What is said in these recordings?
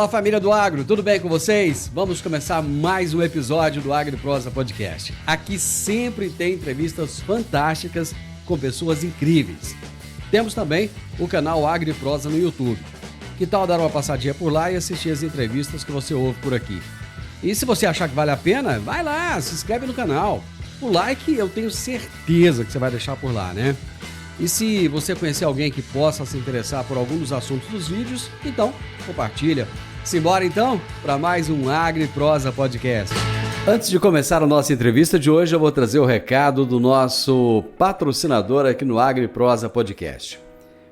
Fala, família do Agro, tudo bem com vocês? Vamos começar mais um episódio do AgriProsa Podcast. Aqui sempre tem entrevistas fantásticas com pessoas incríveis. Temos também o canal AgriProsa no YouTube. Que tal dar uma passadinha por lá e assistir as entrevistas que você ouve por aqui? E se você achar que vale a pena, vai lá, se inscreve no canal. O like eu tenho certeza que você vai deixar por lá, né? E se você conhecer alguém que possa se interessar por algum dos assuntos dos vídeos, então compartilha. Simbora então para mais um AgriProsa Podcast. Antes de começar a nossa entrevista de hoje, eu vou trazer o recado do nosso patrocinador aqui no AgriProsa Podcast.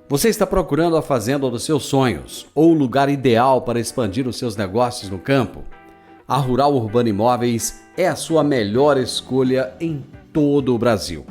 Você está procurando a fazenda dos seus sonhos ou o lugar ideal para expandir os seus negócios no campo? A Rural Urbano Imóveis é a sua melhor escolha em todo o Brasil.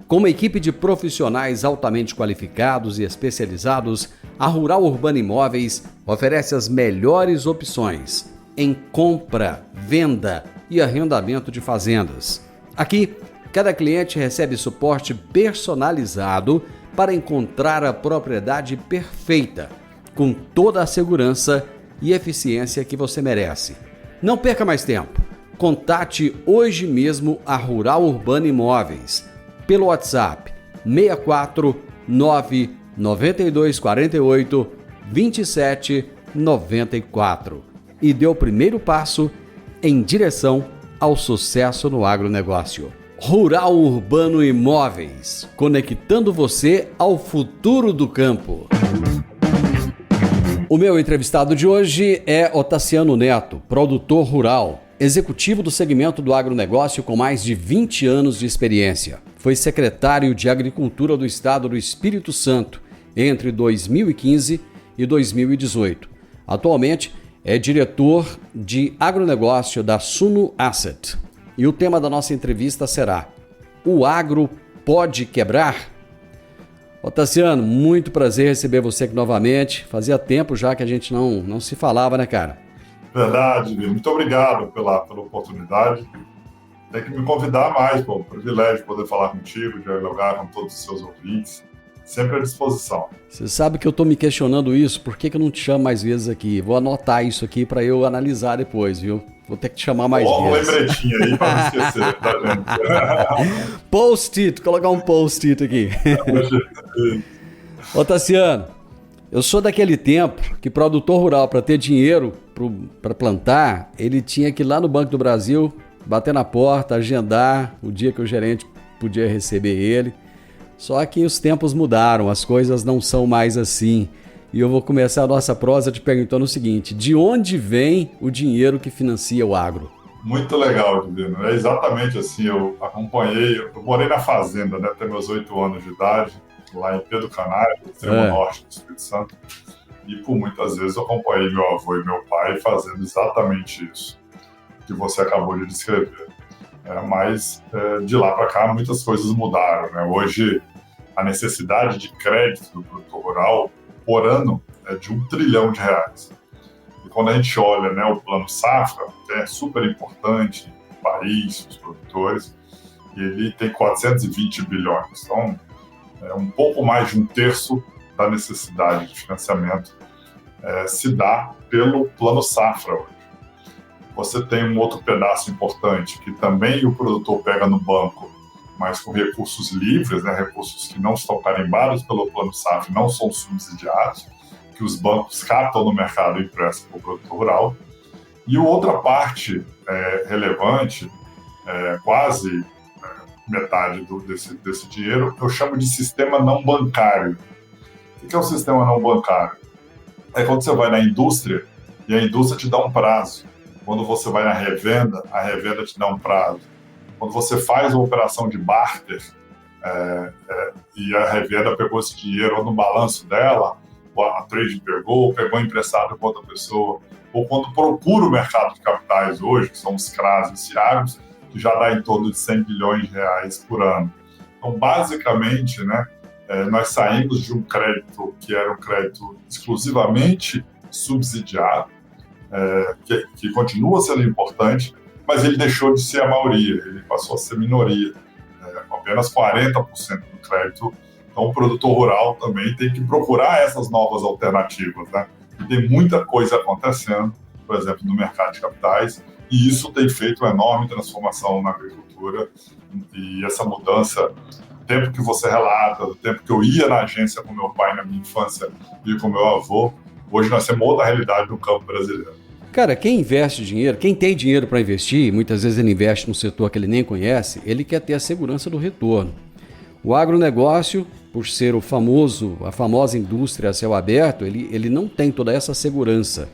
Com uma equipe de profissionais altamente qualificados e especializados, a Rural Urbano Imóveis oferece as melhores opções em compra, venda e arrendamento de fazendas. Aqui, cada cliente recebe suporte personalizado para encontrar a propriedade perfeita, com toda a segurança e eficiência que você merece. Não perca mais tempo. Contate hoje mesmo a Rural Urbano Imóveis pelo WhatsApp 64 992 48 27 94 e dê o primeiro passo em direção ao sucesso no agronegócio. Rural Urbano Imóveis, conectando você ao futuro do campo. O meu entrevistado de hoje é Otaciano Neto, produtor rural, executivo do segmento do agronegócio com mais de 20 anos de experiência. Foi secretário de Agricultura do Estado do Espírito Santo entre 2015 e 2018. Atualmente é diretor de agronegócio da Suno Asset. E o tema da nossa entrevista será: o agro pode quebrar? Otaciano, muito prazer receber você aqui novamente. Fazia tempo já que a gente não se falava, né, cara? Verdade, muito obrigado pela oportunidade. Tem que me convidar mais, pô. Privilégio poder falar contigo, dialogar com todos os seus ouvintes. Sempre à disposição. Você sabe que eu estou me questionando isso, por que eu não te chamo mais vezes aqui? Vou anotar isso aqui para eu analisar depois, viu? Vou ter que te chamar mais vezes. Um lembretinho aí para não esquecer, tá, gente? Post-it, colocar um post-it aqui. Otaciano, eu sou daquele tempo que produtor rural, para ter dinheiro para plantar, ele tinha que ir lá no Banco do Brasil, bater na porta, agendar o dia que o gerente podia receber ele. Só que os tempos mudaram, as coisas não são mais assim. E eu vou começar a nossa prosa te perguntando o seguinte: de onde vem o dinheiro que financia o agro? Muito legal, Divino. É exatamente assim, eu morei na fazenda, né, até meus 8 anos de idade, lá em Pedro Canário, no extremo norte do Espírito Santo. E por muitas vezes eu acompanhei meu avô e meu pai fazendo exatamente isso que você acabou de descrever. Mas de lá para cá muitas coisas mudaram, né? Hoje a necessidade de crédito do produtor rural por ano é de R$1 trilhão. E quando a gente olha, né, o Plano Safra, que é super importante no país, os produtores, ele tem 420 bilhões. Então, é um pouco mais de 1/3 da necessidade de financiamento se dá pelo Plano Safra hoje. Você tem um outro pedaço importante, que também o produtor pega no banco, mas com recursos livres, né, recursos que não estão carimbados pelo Plano Safra, não são subsidiados, que os bancos captam no mercado e emprestam para o produtor rural. E outra parte relevante, quase metade desse dinheiro, eu chamo de sistema não bancário. O que é o sistema não bancário? É quando você vai na indústria e a indústria te dá um prazo. Quando você vai na revenda, a revenda te dá um prazo. Quando você faz uma operação de barter e a revenda pegou esse dinheiro no balanço dela, a trade pegou emprestado com outra pessoa, ou quando procura o mercado de capitais hoje, que são os CRAs e CIAGs, que já dá em torno de R$100 bilhões por ano. Então, basicamente, né, nós saímos de um crédito que era um crédito exclusivamente subsidiado, que continua sendo importante, mas ele deixou de ser a maioria, ele passou a ser minoria, com apenas 40% do crédito. Então, o produtor rural também tem que procurar essas novas alternativas, né? E tem muita coisa acontecendo, por exemplo, no mercado de capitais, e isso tem feito uma enorme transformação na agricultura. E essa mudança, o tempo que você relata, do tempo que eu ia na agência com meu pai na minha infância e com meu avô, hoje nós temos outra realidade no campo brasileiro. Cara, quem investe dinheiro, quem tem dinheiro para investir, muitas vezes ele investe num setor que ele nem conhece, ele quer ter a segurança do retorno. O agronegócio, por ser a famosa indústria a céu aberto, ele não tem toda essa segurança,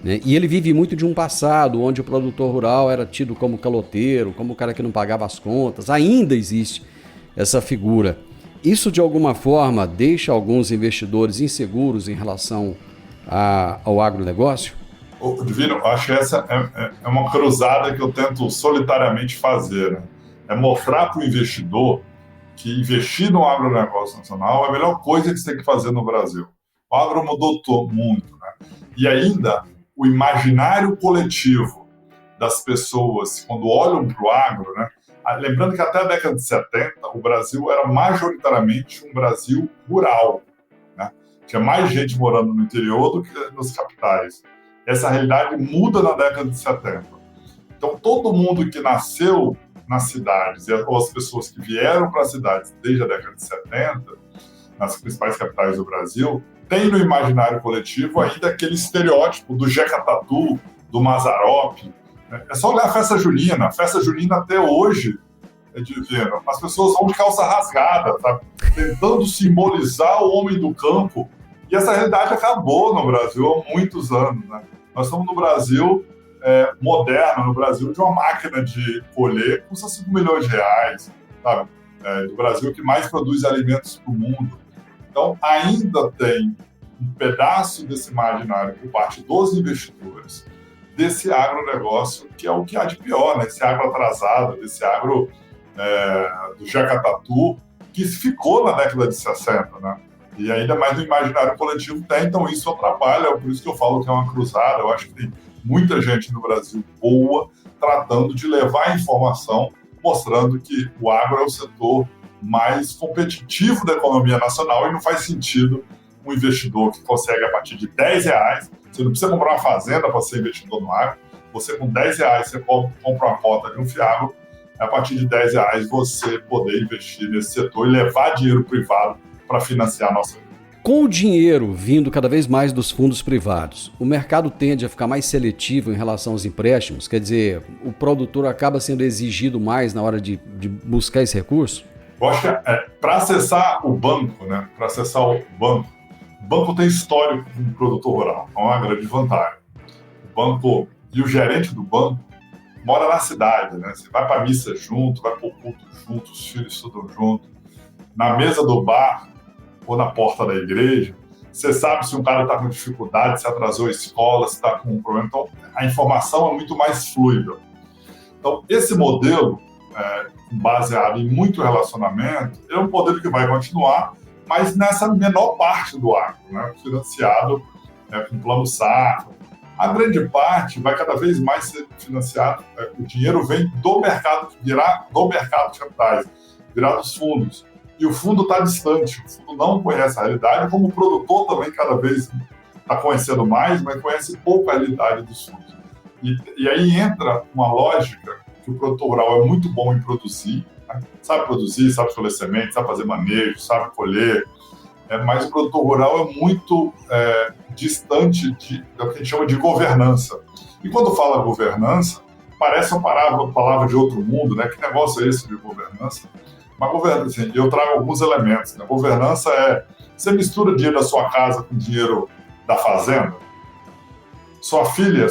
né? E ele vive muito de um passado onde o produtor rural era tido como caloteiro, como o cara que não pagava as contas. Ainda existe essa figura. Isso, de alguma forma, deixa alguns investidores inseguros em relação ao agronegócio? Divino, acho que essa é uma cruzada que eu tento solitariamente fazer, né? É mostrar para o investidor que investir no agronegócio nacional é a melhor coisa que você tem que fazer no Brasil. O agro mudou muito, né? E ainda, o imaginário coletivo das pessoas, quando olham para o agro, né? Lembrando que até a década de 70, o Brasil era majoritariamente um Brasil rural, né? Tinha mais gente morando no interior do que nas capitais. Essa realidade muda na década de 70. Então, todo mundo que nasceu nas cidades, ou as pessoas que vieram para as cidades desde a década de 70, nas principais capitais do Brasil, tem no imaginário coletivo ainda aquele estereótipo do Jeca Tatu, do Mazzaropi. É só olhar a festa junina. A festa junina até hoje é divina. As pessoas vão de calça rasgada, tá? Tentando simbolizar o homem do campo. E essa realidade acabou no Brasil há muitos anos, né? Nós estamos no Brasil moderno, no Brasil de uma máquina de colher que custa 5 milhões de reais, sabe? Do Brasil que mais produz alimentos para o mundo. Então, ainda tem um pedaço desse imaginário por parte dos investidores, desse agronegócio, que é o que há de pior, né? Esse agro atrasado, desse agro do Jeca Tatu, que ficou na década de 60, né? E ainda mais no imaginário coletivo tem, então isso atrapalha, por isso que eu falo que é uma cruzada. Eu acho que tem muita gente no Brasil boa tratando de levar a informação, mostrando que o agro é o setor mais competitivo da economia nacional e não faz sentido um investidor que consegue, a partir de R$10, você não precisa comprar uma fazenda para ser investidor no agro, você com R$10 você compra uma cota de um fiagro, a partir de R$10 você poder investir nesse setor e levar dinheiro privado para financiar a nossa vida. Com o dinheiro vindo cada vez mais dos fundos privados, o mercado tende a ficar mais seletivo em relação aos empréstimos? Quer dizer, o produtor acaba sendo exigido mais na hora de buscar esse recurso? Eu acho que para acessar o banco, né? Para acessar o banco tem histórico com o produtor rural, é uma grande vantagem. O banco e o gerente do banco mora na cidade, né? Você vai para a missa junto, vai para o culto junto, os filhos estudam junto. Na mesa do bar ou na porta da igreja, você sabe se um cara está com dificuldade, se atrasou a escola, se está com um problema. Então, a informação é muito mais fluida. Então, esse modelo, baseado em muito relacionamento, é um modelo que vai continuar, mas nessa menor parte do agro, né? Financiado com plano safra. A grande parte vai cada vez mais ser financiado, o dinheiro vem do mercado, virá do mercado de capitais, virá dos fundos. E o fundo está distante, o fundo não conhece a realidade, como o produtor também cada vez está conhecendo mais, mas conhece pouco a realidade dos fundos. E aí entra uma lógica que o produtor rural é muito bom em produzir, né? Sabe produzir, sabe escolher semente, sabe fazer manejo, sabe colher, mas o produtor rural é muito distante do que a gente chama de governança. E quando fala governança, parece uma palavra de outro mundo, né? Que negócio é esse de governança? Mas governança, assim, eu trago alguns elementos, né? Governança você mistura dinheiro da sua casa com dinheiro da fazenda. Seu filho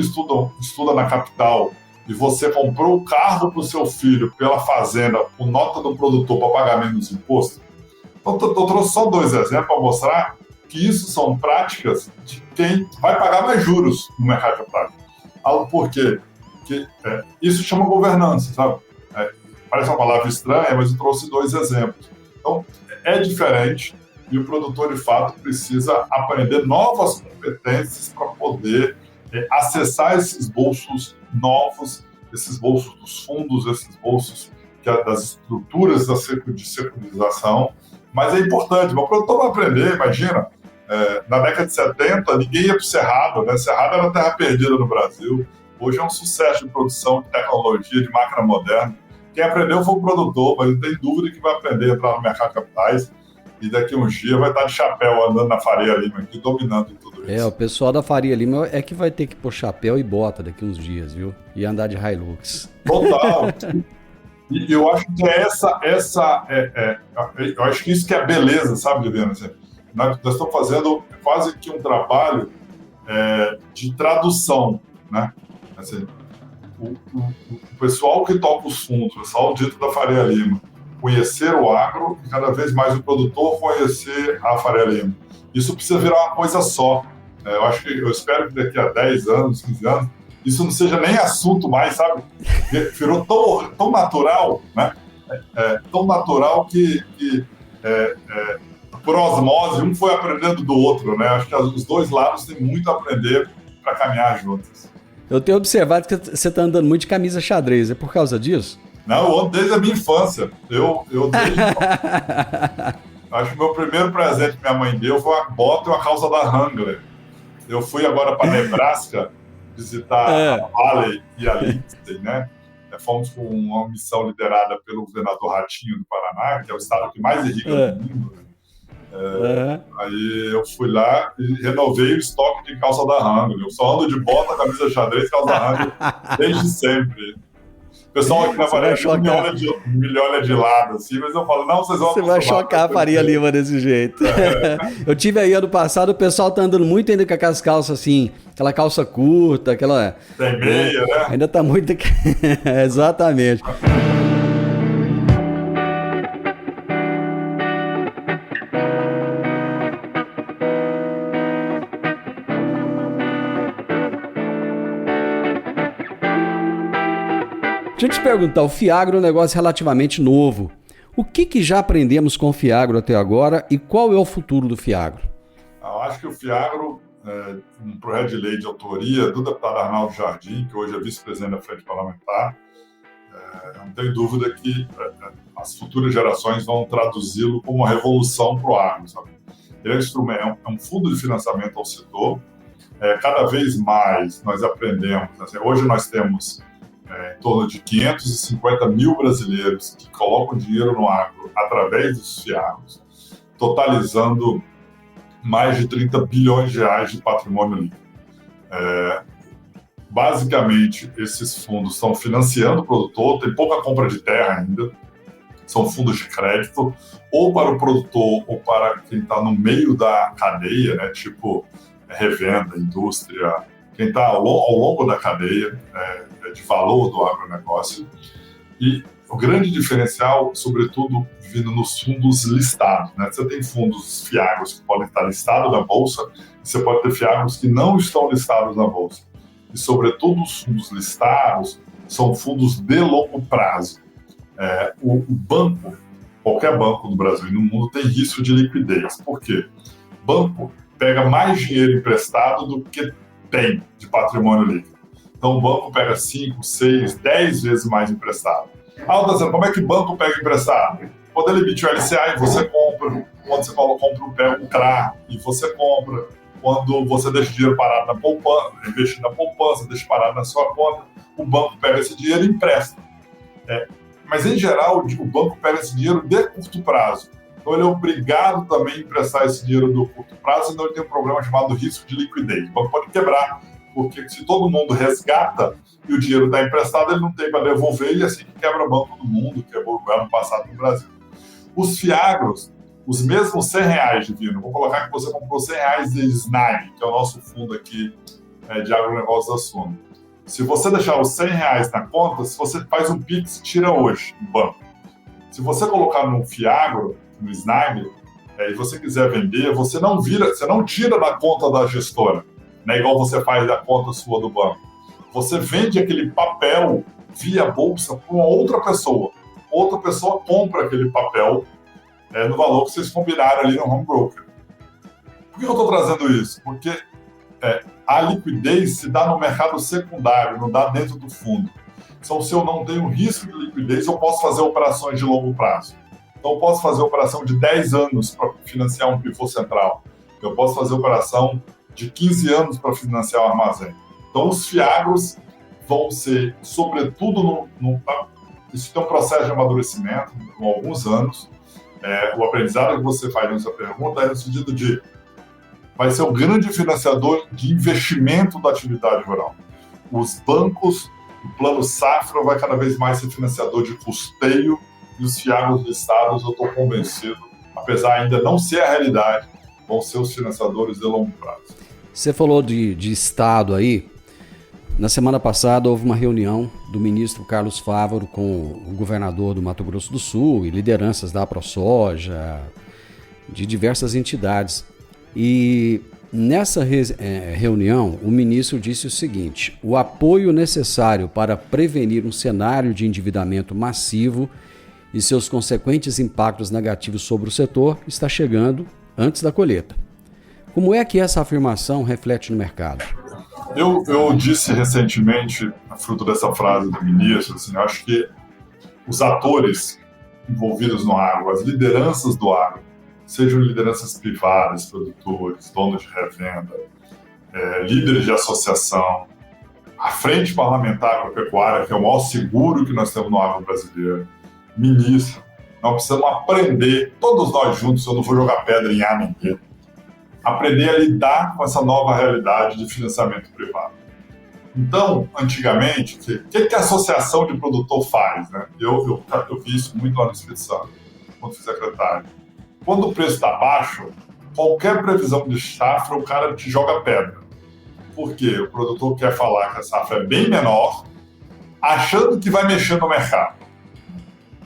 estuda na capital e você comprou o carro para o seu filho pela fazenda com nota do produtor para pagar menos imposto. Então, eu trouxe só 2 exemplos para mostrar que isso são práticas de quem vai pagar mais juros no mercado de capitais. Por quê? Porque isso chama governança, sabe? Parece uma palavra estranha, mas eu trouxe 2 exemplos. Então, é diferente e o produtor, de fato, precisa aprender novas competências para poder acessar esses bolsos novos, esses bolsos dos fundos, esses bolsos das estruturas de securitização. Mas é importante, o produtor vai aprender, imagina, Na década de 70, ninguém ia para o Cerrado, né? Cerrado era terra perdida no Brasil. Hoje é um sucesso de produção, de tecnologia, de máquina moderna. Quem aprendeu foi o produtor, mas não tem dúvida que vai aprender a entrar no mercado de capitais e daqui a uns dias vai estar de chapéu andando na Faria Lima aqui, dominando tudo isso. O pessoal da Faria Lima é que vai ter que pôr chapéu e bota daqui uns dias, viu? E andar de Hilux. Total. E eu acho que eu acho que isso que é a beleza, sabe, Juliana? Nós estamos fazendo quase que um trabalho de tradução, né? Assim, o pessoal que toca os fundos, o pessoal dito da Faria Lima, conhecer o agro e cada vez mais o produtor conhecer a Faria Lima. Isso precisa virar uma coisa só. Eu espero que daqui a 10 anos, 15 anos, isso não seja nem assunto mais, sabe? Virou tão natural, né? Tão natural que por osmose, um foi aprendendo do outro, né? Acho que os dois lados têm muito a aprender para caminhar juntos. Eu tenho observado que você está andando muito de camisa xadrez, é por causa disso? Não, eu ando desde a minha infância. Acho que o meu primeiro presente que minha mãe deu foi uma bota e uma calça da Wrangler. Eu fui agora para Nebraska visitar a Valley e a Lindsay, né? Fomos com uma missão liderada pelo governador Ratinho do Paraná, que é o estado que mais irriga do mundo. Aí eu fui lá e renovei o estoque de calça da Wrangler. Eu só ando de bota, camisa xadrez, calça da Wrangler desde sempre. O pessoal aqui na Faria me olha de lado, assim, mas eu falo, não, vocês vão... Você vai chocar a Faria Lima desse jeito. Eu tive aí ano passado, o pessoal tá andando muito ainda com aquelas calças assim, aquela calça curta, aquela... Tem meia, né? Ainda tá muito... Exatamente. Deixa eu te perguntar, o Fiagro é um negócio relativamente novo. O que já aprendemos com o Fiagro até agora e qual é o futuro do Fiagro? Eu acho que o Fiagro, um projeto de lei de autoria do deputado Arnaldo Jardim, que hoje é vice-presidente da Frente Parlamentar, não tem dúvida que as futuras gerações vão traduzi-lo como uma revolução para o agro, sabe? Ele é um fundo de financiamento ao setor. Cada vez mais nós aprendemos. Assim, hoje nós temos em torno de 550 mil brasileiros que colocam dinheiro no agro através dos Fiagros, totalizando mais de 30 bilhões de reais de patrimônio líquido. Basicamente, esses fundos estão financiando o produtor, tem pouca compra de terra ainda, são fundos de crédito, ou para o produtor ou para quem está no meio da cadeia, né, tipo revenda, indústria, quem está ao longo da cadeia de valor do agronegócio. E o grande diferencial, sobretudo, vindo nos fundos listados, né? Você tem fundos Fiagros que podem estar listados na Bolsa, e você pode ter Fiagros que não estão listados na Bolsa. E, sobretudo, os fundos listados são fundos de longo prazo. O banco, qualquer banco no Brasil e no mundo, tem risco de liquidez. Por quê? O banco pega mais dinheiro emprestado do que tem de patrimônio líquido. Então, o banco pega 5, 6, 10 vezes mais emprestado. Como é que o banco pega emprestado? Quando ele emite o LCA e você compra, quando você compra um CRA e você compra, quando você deixa o dinheiro parado na poupança, investir na poupança, deixa parado na sua conta, o banco pega esse dinheiro e empresta. Mas, em geral, o banco pega esse dinheiro de curto prazo. Então, ele é obrigado também a emprestar esse dinheiro do curto prazo, então ele tem um problema chamado risco de liquidez. O banco pode quebrar, porque se todo mundo resgata e o dinheiro está emprestado, ele não tem para devolver, e é assim que quebra o banco do mundo, quebrou o ano passado no Brasil. Os Fiagros, os mesmos R$100, Divino, vou colocar que você comprou R$100 de SNAG, que é o nosso fundo aqui de agronegócio da Suno. Se você deixar os R$100 na conta, se você faz um Pix, tira hoje no banco. Se você colocar no Fiagro, no SNAG, e você quiser vender, você não tira da conta da gestora, né, igual você faz da conta sua do banco. Você vende aquele papel via bolsa para uma outra pessoa. Outra pessoa compra aquele papel no valor que vocês combinaram ali no home broker. Por que eu estou trazendo isso? Porque a liquidez se dá no mercado secundário, não dá dentro do fundo. Então, se eu não tenho risco de liquidez, eu posso fazer operações de longo prazo. Então, eu posso fazer operação de 10 anos para financiar um pivô central. Eu posso fazer operação de 15 anos para financiar o armazém. Então, os FIAGROS vão ser, sobretudo, isso tem um processo de amadurecimento, com alguns anos. O aprendizado que você faz nessa pergunta é no sentido de vai ser um grande financiador de investimento da atividade rural. Os bancos, o Plano Safra vai cada vez mais ser financiador de custeio e os FIAGROS listados, eu estou convencido, apesar ainda não ser a realidade, vão ser os financiadores de longo prazo. Você falou de Estado aí. Na semana passada houve uma reunião do ministro Carlos Fávaro com o governador do Mato Grosso do Sul e lideranças da AproSoja, de diversas entidades. E nessa reunião, o ministro disse o seguinte: o apoio necessário para prevenir um cenário de endividamento massivo e seus consequentes impactos negativos sobre o setor está chegando antes da colheita. Como é que essa afirmação reflete no mercado? Eu disse recentemente, fruto dessa frase do ministro, assim, eu acho que os atores envolvidos no agro, as lideranças do agro, sejam lideranças privadas, produtores, donos de revenda, líderes de associação, a Frente Parlamentar Agropecuária, que é o maior seguro que nós temos no agro brasileiro, ministro, nós precisamos aprender, todos nós juntos, eu não vou jogar pedra em A nem B, aprender a lidar com essa nova realidade de financiamento privado. Então, antigamente, o que a associação de produtor faz? Né? Eu vi isso muito lá no Espírito Santo, quando fui secretário. Quando o preço está baixo, qualquer previsão de safra, o cara te joga pedra. Por quê? O produtor quer falar que a safra é bem menor, achando que vai mexer no mercado.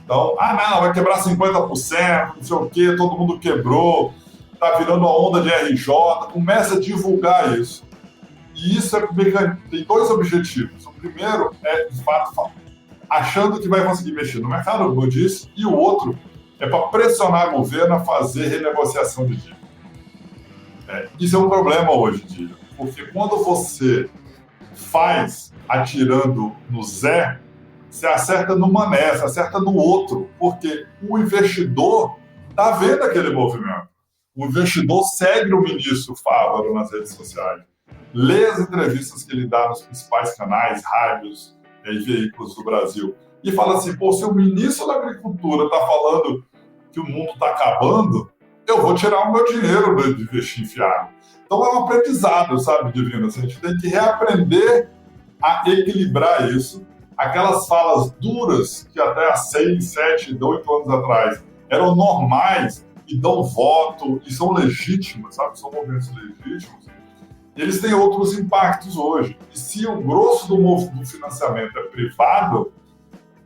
Então, não, vai quebrar 50%, não sei o quê, todo mundo quebrou, está virando uma onda de RJ, começa a divulgar isso. E isso tem dois objetivos. O primeiro é, de fato, achando que vai conseguir mexer no mercado, como eu disse, e o outro é para pressionar o governo a fazer renegociação de dívida. Isso é um problema hoje em dia, porque quando você faz atirando no Zé, você acerta no Mané, você acerta no outro, porque o investidor está vendo aquele movimento. O investidor segue o ministro Fávaro nas redes sociais, lê as entrevistas que ele dá nos principais canais, rádios e veículos do Brasil, e fala assim, se o ministro da Agricultura está falando que o mundo está acabando, eu vou tirar o meu dinheiro de investir em fiado. Então é um aprendizado, sabe, Divino? A gente tem que reaprender a equilibrar isso. Aquelas falas duras que até há 6, 7, 8 anos atrás eram normais e dão voto e são legítimas, sabe? São movimentos legítimos. Eles têm outros impactos hoje. E se o grosso do financiamento é privado,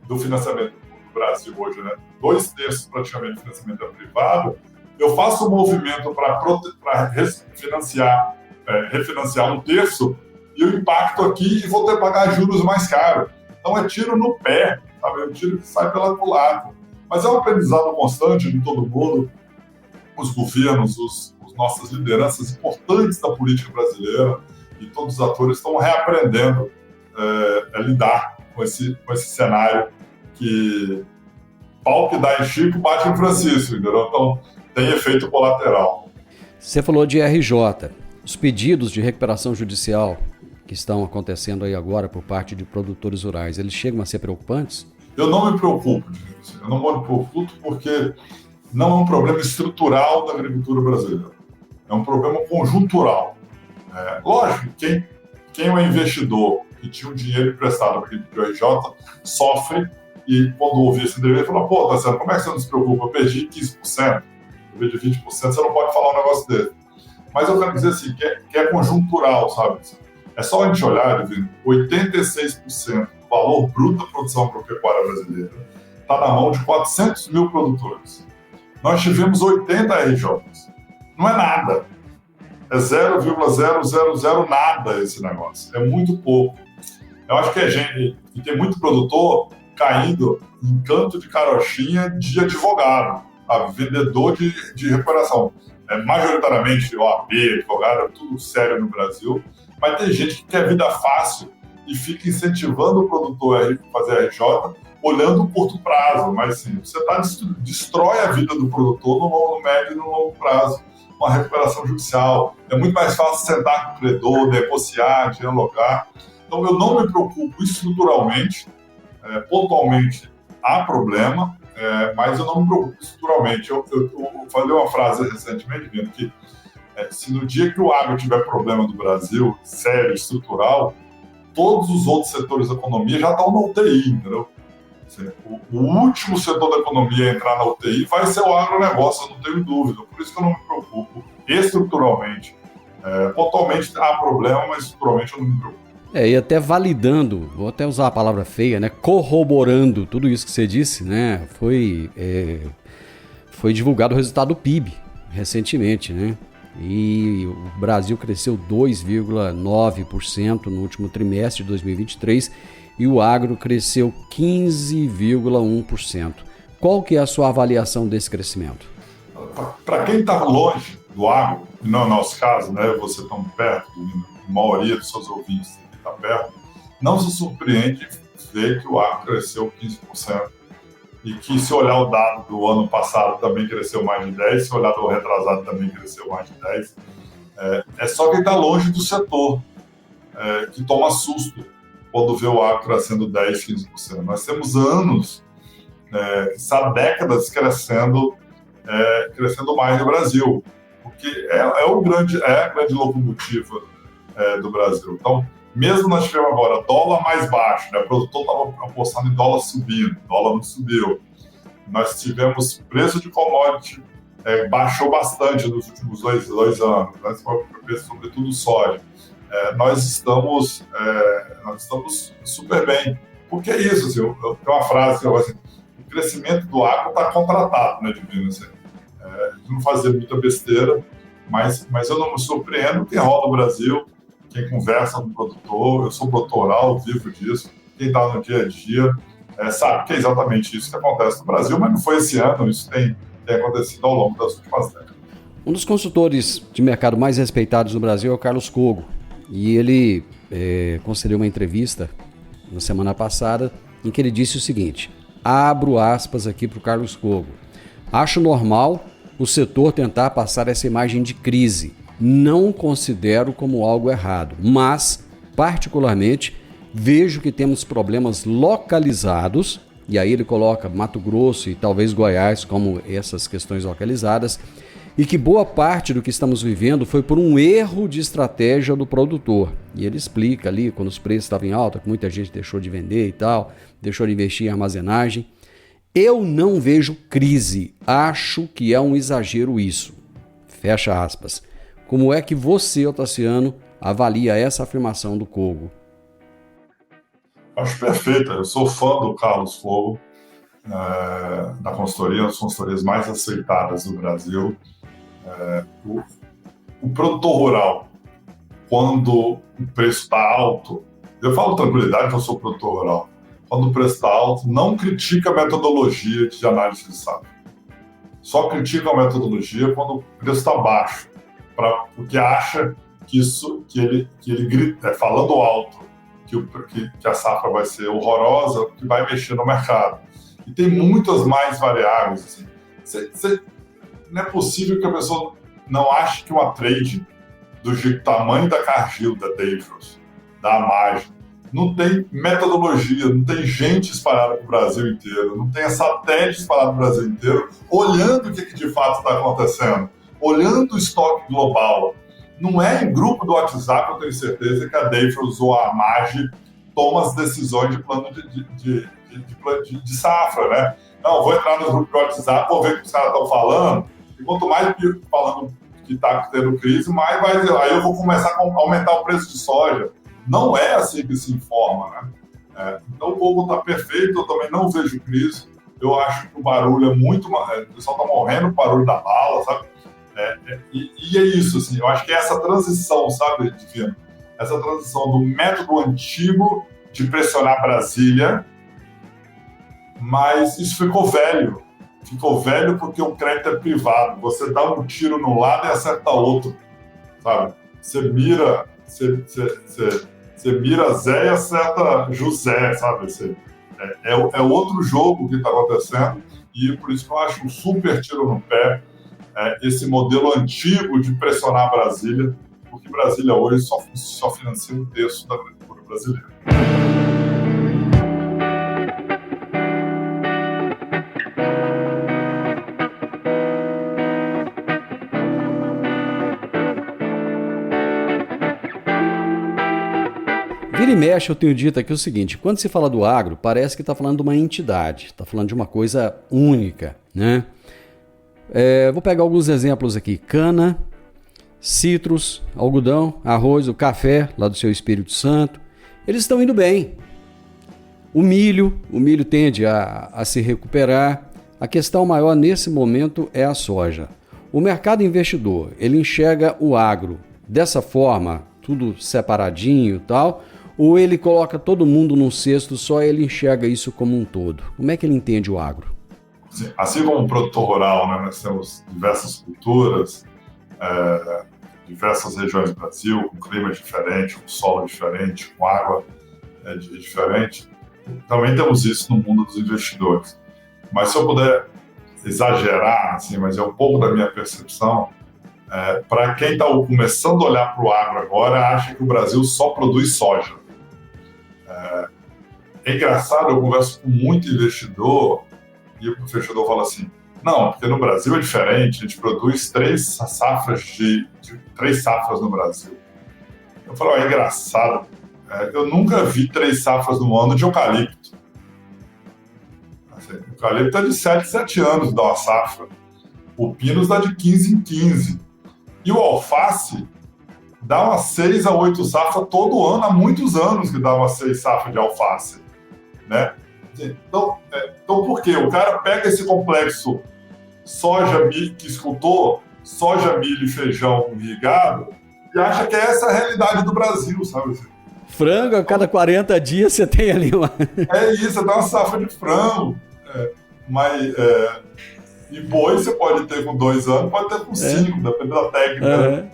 do financiamento do Brasil hoje, né? 2/3 praticamente do financiamento é privado, eu faço um movimento para refinanciar 1/3 e eu impacto aqui e vou ter que pagar juros mais caros. Então é tiro no pé, sabe? É um tiro que sai pela culatra. Mas é um aprendizado constante de todo mundo, os governos, as nossas lideranças importantes da política brasileira e todos os atores estão reaprendendo a lidar com esse cenário que pau que dá em Chico bate em Francisco, entendeu? Então tem efeito colateral. Você falou de RJ, os pedidos de recuperação judicial que estão acontecendo aí agora por parte de produtores rurais, eles chegam a ser preocupantes? Eu não me preocupo, eu não me preocupo porque não é um problema estrutural da agricultura brasileira, é um problema conjuntural. Lógico, quem é um investidor que tinha um dinheiro emprestado para o RJ sofre e quando ouve esse entrevista fala, Tassiano, como é que você não se preocupa? Eu perdi 15%, eu perdi 20%, você não pode falar um negócio dele. Mas eu quero dizer assim, que é conjuntural, sabe? É só a gente olhar, Divino, 86% do valor bruto da produção agropecuária brasileira está na mão de 400 mil produtores. Nós tivemos 80 RJs. Não é nada. É 0,000 nada esse negócio. É muito pouco. Eu acho que e tem muito produtor caindo em canto de carochinha de advogado, vendedor de reparação. Majoritariamente OAB, advogado, tudo sério no Brasil. Mas tem gente que quer vida fácil e fica incentivando o produtor a fazer RJ olhando o curto prazo. Mas assim, você destrói a vida do produtor no médio e no longo prazo. uma recuperação judicial, é muito mais fácil sentar com o credor, negociar, dialogar. Então, eu não me preocupo estruturalmente, pontualmente há problema, mas eu não me preocupo estruturalmente. Eu falei uma frase recentemente, vendo que se no dia que o agro tiver problema do Brasil, sério, estrutural, todos os outros setores da economia já estão na UTI, entendeu? O último setor da economia a entrar na UTI vai ser o agronegócio, eu não tenho dúvida. Por isso que eu não me preocupo estruturalmente. Pontualmente há problema, mas estruturalmente eu não me preocupo. E até validando, vou até usar a palavra feia, né? Corroborando tudo isso que você disse, né? Foi divulgado o resultado do PIB recentemente, né? E o Brasil cresceu 2,9% no último trimestre de 2023 e o agro cresceu 15,1%. Qual que é a sua avaliação desse crescimento? Para quem está longe do agro, e não é o nosso caso, né? Você tão perto, a maioria dos seus ouvintes está perto, não se surpreende ver que o agro cresceu 15%. E que se olhar o dado do ano passado também cresceu mais de 10%, se olhar do retrasado também cresceu mais de 10%. É só quem está longe do setor que toma susto quando vê o agro crescendo 10%, 15%. Nós temos anos, décadas crescendo mais no Brasil, porque é a grande locomotiva do Brasil. Então, mesmo nós tivemos agora dólar mais baixo, né? O produtor estava apostando em dólar subindo, dólar não subiu. Nós tivemos preço de commodity baixou bastante nos últimos dois anos, né? Sobretudo soja. Nós estamos super bem. Porque é isso, assim, eu tenho uma frase assim, o crescimento do agro está contratado, né, Divino? Assim, a gente não fazer muita besteira, mas eu não me surpreendo quem roda o Brasil, quem conversa com o produtor, eu sou produtor rural, vivo disso, quem está no dia a dia sabe que é exatamente isso que acontece no Brasil, mas não foi esse ano, isso tem acontecido ao longo das últimas décadas. Um dos consultores de mercado mais respeitados no Brasil é o Carlos Cogo, e ele concedeu uma entrevista na semana passada em que ele disse o seguinte, abro aspas aqui para o Carlos Cogo, acho normal o setor tentar passar essa imagem de crise, não considero como algo errado, mas, particularmente, vejo que temos problemas localizados, e aí ele coloca Mato Grosso e talvez Goiás como essas questões localizadas, e que boa parte do que estamos vivendo foi por um erro de estratégia do produtor. E ele explica ali, quando os preços estavam em alta, que muita gente deixou de vender e tal, deixou de investir em armazenagem. Eu não vejo crise, acho que é um exagero isso. Fecha aspas. Como é que você, Otaciano, avalia essa afirmação do Cogo? Acho perfeita. Eu sou fã do Carlos Cogo, da consultoria, uma das consultorias mais aceitadas do Brasil. O produtor rural, quando o preço está alto, eu falo tranquilidade que eu sou produtor rural, quando o preço está alto, não critica a metodologia de análise de safra. Só critica a metodologia quando o preço está baixo, porque acha que ele grita, falando alto, que a safra vai ser horrorosa, que vai mexer no mercado. E tem muitas mais variáveis. Assim. Não é possível que a pessoa não ache que uma trade do tamanho da Cargill, da Danfoss, da Amagem, não tem metodologia, não tem gente espalhada para o Brasil inteiro, não tem satélite espalhado para o Brasil inteiro, olhando o que de fato está acontecendo, olhando o estoque global. Não é em grupo do WhatsApp, eu tenho certeza, que a Danfoss ou a Amagem toma as decisões de plano de safra, né? Não, vou entrar no grupo do WhatsApp, vou ver o que os caras estão falando, e quanto mais falando que está tendo crise, mais aí eu vou começar a aumentar o preço de soja. Não é assim que se informa, né? Então o povo está perfeito, eu também não vejo crise. Eu acho que o barulho é muito... O pessoal está morrendo, o barulho da bala, sabe? E é isso, assim, eu acho que é essa transição, sabe, Divino? Essa transição do método antigo de pressionar Brasília, mas isso ficou velho. Ficou velho porque o crédito é privado. Você dá um tiro num lado e acerta outro, sabe? Você mira Zé e acerta José, sabe? É outro jogo que está acontecendo e por isso que eu acho um super tiro no pé. esse modelo antigo de pressionar Brasília, porque Brasília hoje só financia um terço da agricultura brasileira. Vira e mexe, eu tenho dito aqui o seguinte, quando se fala do agro, parece que está falando de uma entidade, está falando de uma coisa única, né? Vou pegar alguns exemplos aqui, cana, citros, algodão, arroz, o café, lá do seu Espírito Santo, eles estão indo bem. O milho tende a se recuperar. A questão maior nesse momento é a soja. O mercado investidor, ele enxerga o agro dessa forma, tudo separadinho e tal, ou ele coloca todo mundo num cesto, só ele enxerga isso como um todo? Como é que ele entende o agro? Assim como o produtor rural, né, nós temos diversas culturas, diversas regiões do Brasil, com clima diferente, com solo diferente, com água diferente. Também temos isso no mundo dos investidores. Mas se eu puder exagerar, assim, mas é um pouco da minha percepção, para quem está começando a olhar para o agro agora, acha que o Brasil só produz soja. É engraçado, eu converso com muito investidor e o investidor fala assim, não, porque no Brasil é diferente, a gente produz 3 safras no Brasil. Eu falo, é engraçado, eu nunca vi 3 safras no ano de eucalipto. Assim, o eucalipto é de 7 anos dá uma safra, o pinus dá de 15 em 15. E o alface dá umas 6 a 8 safras todo ano, há muitos anos que dá umas 6 safras de alface, né? Então, por quê? O cara pega esse complexo soja, milho, que escutou, soja, milho e feijão irrigado, e acha que essa é a realidade do Brasil, sabe? Frango, a cada 40 dias você tem ali uma... É isso, você dá uma safra de frango, e boi você pode ter com 2 anos, pode ter com 5, dependendo da técnica.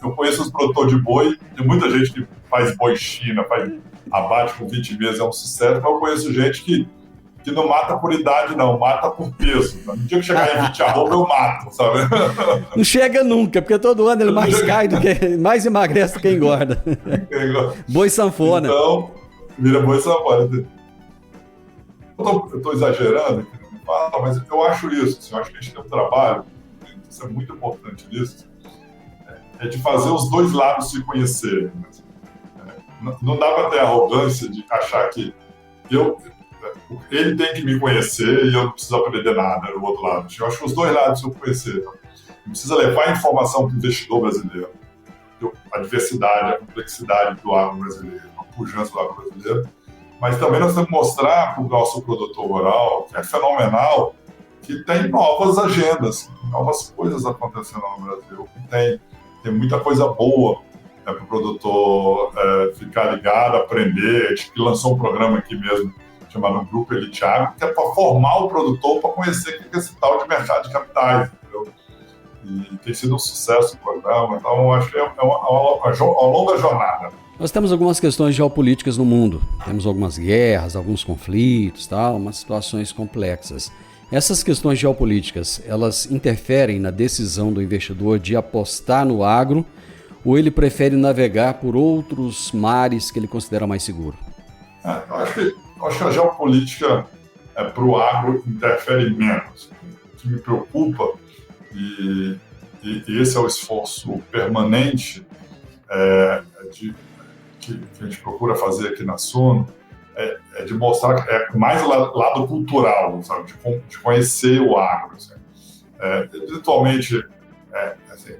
Eu conheço os produtores de boi, tem muita gente que faz boi China, faz abate com 20 meses, é um sucesso, mas eu conheço gente que não mata por idade, não, mata por peso. No dia que chegar em 20 arroba, eu mato, sabe? Não chega nunca, porque todo ano ele mais emagrece do que engorda. Boi sanfona. Então, vira boi sanfona. Eu estou exagerando, mas eu acho isso, assim, eu acho que a gente tem um trabalho, isso é muito importante nisso, é de fazer os dois lados se conhecerem. Não dá para ter arrogância de achar que ele tem que me conhecer e eu não preciso aprender nada do outro lado. Eu acho que os dois lados se conhecer. Não precisa levar a informação para o investidor brasileiro, a diversidade, a complexidade do agro brasileiro, a pujança do agro brasileiro, mas também nós temos que mostrar para o nosso produtor rural, que é fenomenal, que tem novas agendas, novas coisas acontecendo no Brasil, que tem muita coisa boa para o produtor ficar ligado, aprender. A gente lançou um programa aqui mesmo, chamado Grupo Elite Agro, que é para formar o produtor para conhecer o que é esse tal de mercado de capitais, entendeu? E tem sido um sucesso o programa, então acho que é uma longa jornada. Nós temos algumas questões geopolíticas no mundo, temos algumas guerras, alguns conflitos, tal, umas situações complexas. Essas questões geopolíticas, elas interferem na decisão do investidor de apostar no agro, ou ele prefere navegar por outros mares que ele considera mais seguro? Eu acho que a geopolítica para o agro interfere menos. O que me preocupa, e esse é o esforço permanente que a gente procura fazer aqui na Suno, é de mostrar que é mais lado cultural, sabe? De conhecer o agro. Assim. Virtualmente, assim,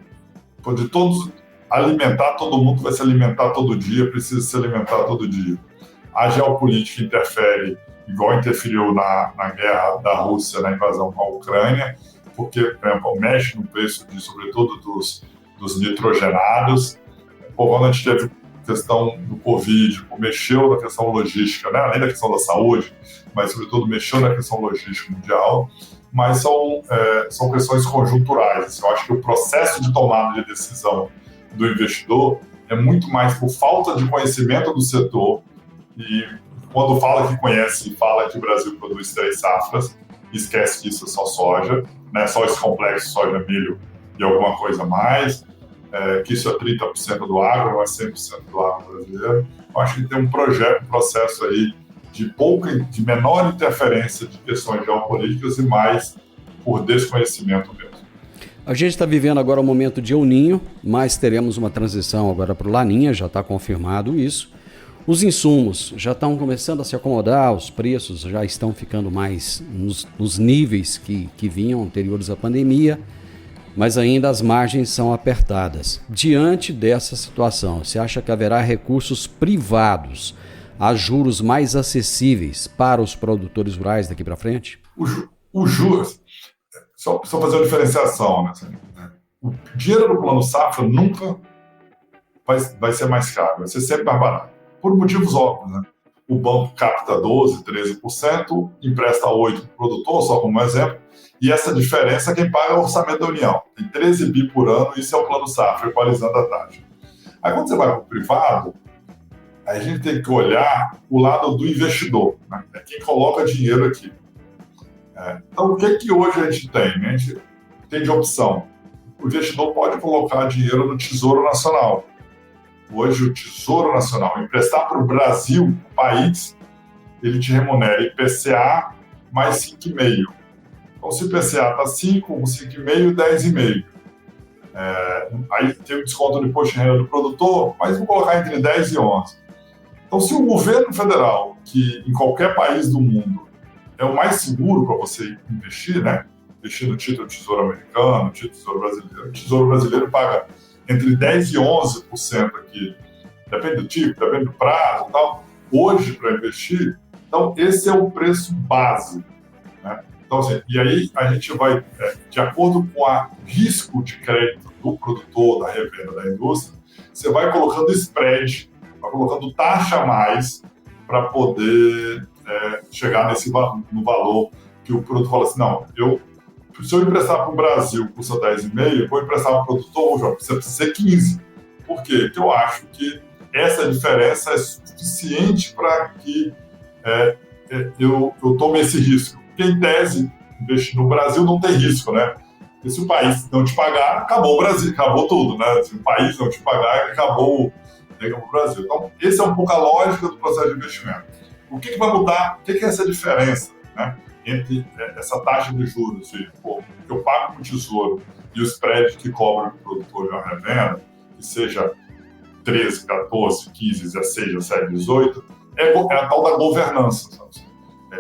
de todos alimentar, todo mundo vai se alimentar todo dia, precisa se alimentar todo dia. A geopolítica interfere, igual interferiu na guerra da Rússia, na invasão com a Ucrânia, porque, por exemplo, mexe no preço, sobretudo, dos nitrogenados. Quando a gente teve questão do Covid, mexeu na questão logística, né? Além da questão da saúde, mas, sobretudo, mexeu na questão logística mundial, mas são questões conjunturais. Assim, eu acho que o processo de tomada de decisão do investidor é muito mais por falta de conhecimento do setor, e quando fala que conhece, fala que o Brasil produz 3 safras, esquece que isso é só soja, né? Só esse complexo soja, milho e alguma coisa a mais, que isso é 30% do agro, não é 100% do agro brasileiro. Eu acho que tem um processo aí de menor interferência de questões geopolíticas e mais por desconhecimento mesmo. A gente está vivendo agora um momento de El Niño, mas teremos uma transição agora para o Laninha, já está confirmado isso. Os insumos já estão começando a se acomodar, os preços já estão ficando mais nos níveis que vinham anteriores à pandemia, mas ainda as margens são apertadas. Diante dessa situação, você acha que haverá recursos privados a juros mais acessíveis para os produtores rurais daqui para frente? O juros, só fazer uma diferenciação, né? O dinheiro do Plano Safra nunca vai ser mais caro, vai ser sempre mais barato, por motivos óbvios, né? O banco capta 12%, 13%, empresta 8% para o produtor, só como exemplo, e essa diferença quem paga é o orçamento da União. Tem 13 bi por ano, isso é o Plano Safra, equalizando a taxa. Aí quando você vai para o privado, a gente tem que olhar o lado do investidor, né? É quem coloca dinheiro aqui. Então, o que hoje a gente tem? A gente tem de opção. O investidor pode colocar dinheiro no Tesouro Nacional. Hoje, o Tesouro Nacional, emprestar para o Brasil, o país, ele te remunera IPCA mais 5,5%. Então, se o IPCA está 5, 5,5%, 10,5%. Aí tem o desconto do imposto de renda do produtor, mas vou colocar entre 10 e 11. Então, se o governo federal, que em qualquer país do mundo é o mais seguro para você investir, né? Investir no título do Tesouro Americano, no título do Tesouro Brasileiro. O Tesouro Brasileiro paga entre 10% e 11% aqui. Depende do tipo, depende do prazo e tal. Hoje, para investir, então esse é o preço base, né? Então, assim, e aí a gente vai, de acordo com o risco de crédito do produtor, da revenda, da indústria, você vai colocando spread, vai colocando taxa a mais para poder chegar no valor que o produtor fala assim, não, se eu emprestar para o Brasil custa 10,5, eu vou emprestar para o produtor, precisa ser 15. Por quê? Porque eu acho que essa diferença é suficiente para que eu tome esse risco. Porque, em tese, investir no Brasil não tem risco, né? Porque se o país não te pagar, acabou o Brasil, acabou tudo, né? Se o país não te pagar, acabou o Brasil. Então, essa é um pouco a lógica do processo de investimento. O que vai mudar? O que é essa diferença, né, entre essa taxa de juros que eu pago para o Tesouro e o spread que cobra o produtor de uma revenda, que seja 13, 14, 15, 16, 17, 18, é a tal da governança. Sabe?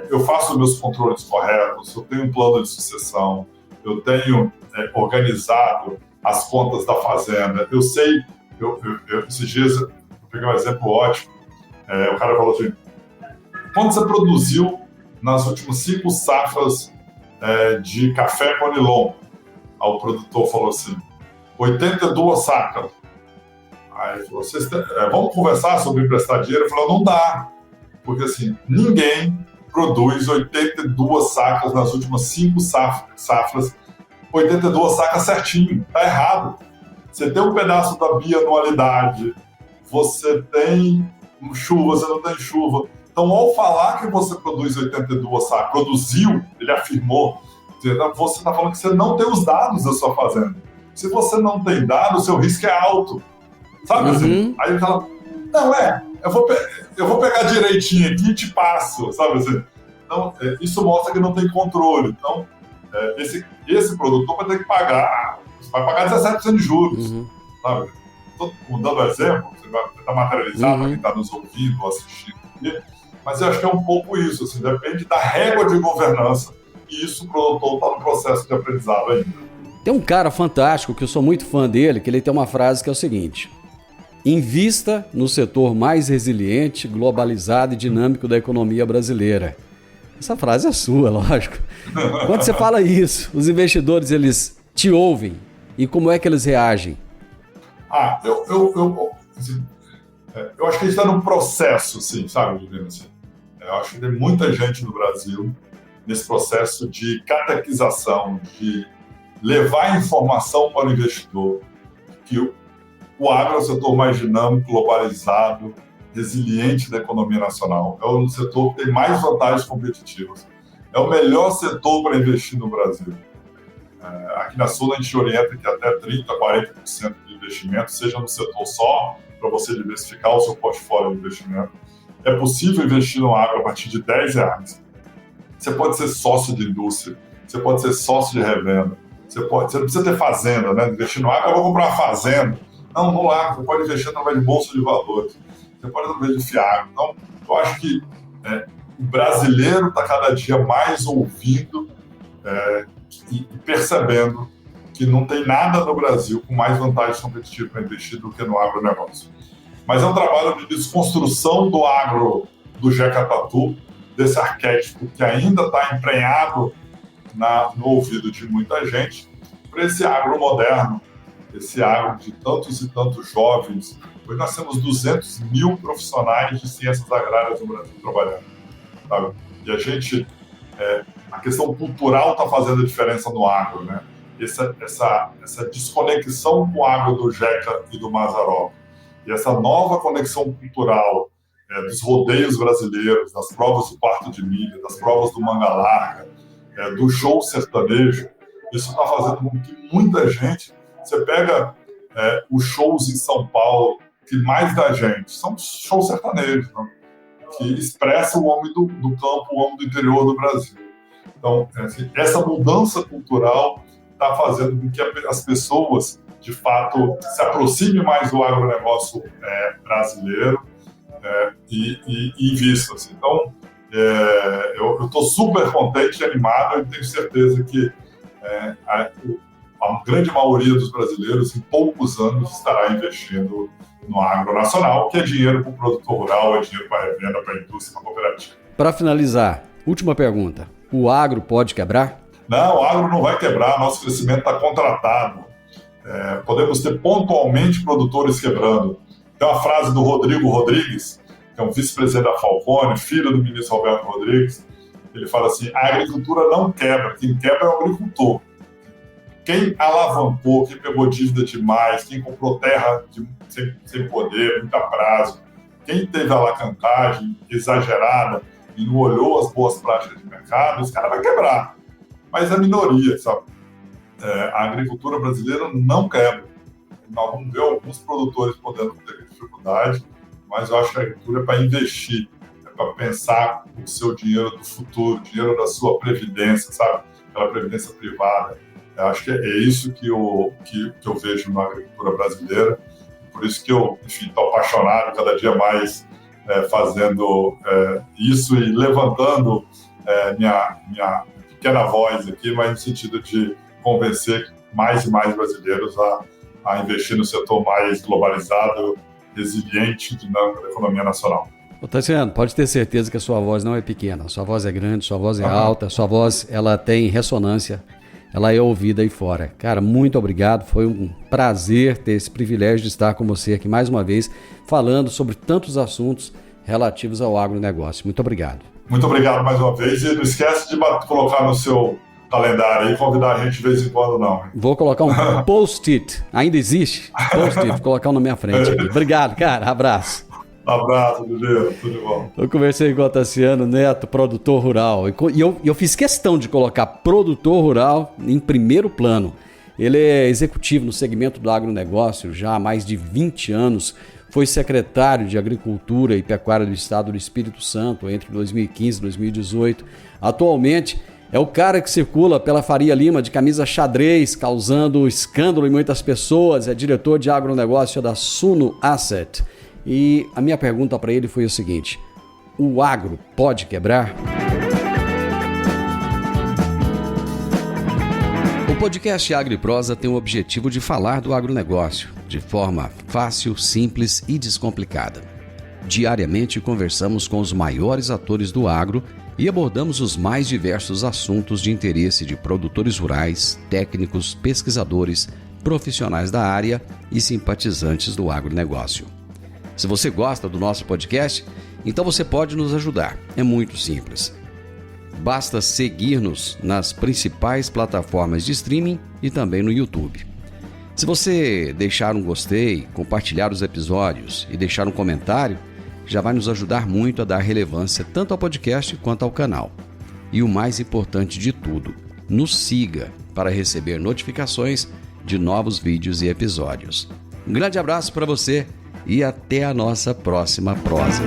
Eu faço os meus controles corretos, eu tenho um plano de sucessão, eu tenho organizado as contas da fazenda, eu sei, esses dias eu peguei um exemplo ótimo, o cara falou assim, quanto você produziu nas últimas 5 safras de café Conilon? Aí o produtor falou assim, 82 sacas. Aí ele falou, vamos conversar sobre emprestar dinheiro? Ele falou, não dá, porque assim, ninguém produz 82 sacas nas últimas 5 safras, 82 sacas certinho, tá errado. Você tem um pedaço da bianualidade, você tem chuva, você não tem chuva. Então, ao falar que você produz 82 sacas, produziu, ele afirmou, você está falando que você não tem os dados da sua fazenda. Se você não tem dados, o seu risco é alto. Sabe assim? Aí ele fala, não, eu vou pegar direitinho aqui e te passo, sabe assim? Então, isso mostra que não tem controle. Então, esse produtor vai ter que pagar, você vai pagar 17% de juros, sabe? Estou dando exemplo, você vai tentar materializar para quem está nos ouvindo ou assistindo aqui, mas eu acho que é um pouco isso, assim, depende da régua de governança, e isso o produtor está no processo de aprendizado ainda. Tem um cara fantástico, que eu sou muito fã dele, que ele tem uma frase que é o seguinte: invista no setor mais resiliente, globalizado e dinâmico da economia brasileira. Essa frase é sua, lógico. Quando você fala isso, os investidores, eles te ouvem, e como é que eles reagem? Eu acho que a gente está num processo, assim, sabe, Divino? Assim, eu acho que tem muita gente no Brasil nesse processo de catequização, de levar informação para o investidor, que o agro é o setor mais dinâmico, globalizado, resiliente da economia nacional. É o setor que tem mais vantagens competitivas. é o melhor setor para investir no Brasil. Aqui na Sul, a gente orienta que até 30%, 40% de investimento seja no setor só, para você diversificar o seu portfólio de investimento. É possível investir no agro a partir de R$10. Você pode ser sócio de indústria, você pode ser sócio de revenda, você não precisa ter fazenda, né? Investir no agro, eu vou comprar uma fazenda. Não, no agro, você pode investir através de bolsa de valores, você pode através de FIAGRO. Então, eu acho que o brasileiro está cada dia mais ouvindo e percebendo que não tem nada no Brasil com mais vantagem competitiva para investir do que no agronegócio. Mas é um trabalho de desconstrução do agro, do Jeca Tatu, desse arquétipo que ainda está emprenhado no ouvido de muita gente, para esse agro moderno, esse agro de tantos e tantos jovens. Hoje nós temos 200 mil profissionais de ciências agrárias no Brasil trabalhando. Sabe? E a questão cultural está fazendo a diferença no agro, né? Essa desconexão com o agro do Jeca e do Mazzaropi, e essa nova conexão cultural dos rodeios brasileiros, das provas do parto de milho, das provas do manga larga, do show sertanejo, isso está fazendo com que muita gente... Você pega os shows em São Paulo, que mais da gente são shows sertanejos, né? Que expressam o homem do campo, o homem do interior do Brasil. Então, essa mudança cultural está fazendo com que as pessoas, de fato, se aproximem mais do agronegócio brasileiro e invistam. Assim. Então, eu estou super contente e animado. Eu tenho certeza que a grande maioria dos brasileiros, em poucos anos, estará investindo no agro nacional, que é dinheiro para o produtor rural, é dinheiro para a revenda, para a indústria, para a cooperativa. Para finalizar, última pergunta. O agro pode quebrar? Não, o agro não vai quebrar, nosso crescimento está contratado. Podemos ter pontualmente produtores quebrando. Tem uma frase do Rodrigo Rodrigues, que é um vice-presidente da Falcone, filho do ministro Roberto Rodrigues. Ele fala assim: a agricultura não quebra, quem quebra é o agricultor. Quem alavancou, quem pegou dívida demais, quem comprou terra sem poder, muito a prazo, quem teve alavancagem exagerada e não olhou as boas práticas de mercado, esse cara vai quebrar. Mas é minoria, sabe? A agricultura brasileira não quebra. Nós vamos ver alguns produtores podendo ter dificuldade, mas eu acho que a agricultura é para investir, para pensar o seu dinheiro do futuro, o dinheiro da sua previdência, sabe? Aquela previdência privada. Eu acho que é isso que eu vejo na agricultura brasileira. Por isso que eu, enfim, estou apaixonado cada dia mais fazendo isso e levantando minha pequena voz aqui, mas no sentido de convencer mais e mais brasileiros a investir no setor mais globalizado, resiliente e dinâmico da economia nacional. Ô, Tassiano, pode ter certeza que a sua voz não é pequena, sua voz é grande, sua voz é alta, sua voz ela tem ressonância, ela é ouvida aí fora. Cara, muito obrigado, foi um prazer ter esse privilégio de estar com você aqui mais uma vez, falando sobre tantos assuntos relativos ao agronegócio. Muito obrigado. Muito obrigado mais uma vez e não esquece de colocar no seu calendário e convidar a gente de vez em quando, não. Vou colocar um post-it, ainda existe? Post-it, vou colocar um na minha frente aqui. Obrigado, cara, abraço. Abraço, Liliano, tudo de bom. Eu conversei com o Tassiano Neto, produtor rural, e eu fiz questão de colocar produtor rural em primeiro plano. Ele é executivo no segmento do agronegócio já há mais de 20 anos, foi secretário de Agricultura e Pecuária do Estado do Espírito Santo entre 2015 e 2018. Atualmente é o cara que circula pela Faria Lima de camisa xadrez, causando escândalo em muitas pessoas, é diretor de agronegócio da Suno Asset. E a minha pergunta para ele foi o seguinte: o agro pode quebrar? O podcast Agro e Prosa tem o objetivo de falar do agronegócio de forma fácil, simples e descomplicada. Diariamente conversamos com os maiores atores do agro e abordamos os mais diversos assuntos de interesse de produtores rurais, técnicos, pesquisadores, profissionais da área e simpatizantes do agronegócio. Se você gosta do nosso podcast, então você pode nos ajudar. É muito simples. Basta seguir-nos nas principais plataformas de streaming e também no YouTube. Se você deixar um gostei, compartilhar os episódios e deixar um comentário, já vai nos ajudar muito a dar relevância tanto ao podcast quanto ao canal. E o mais importante de tudo, nos siga para receber notificações de novos vídeos e episódios. Um grande abraço para você e até a nossa próxima prosa.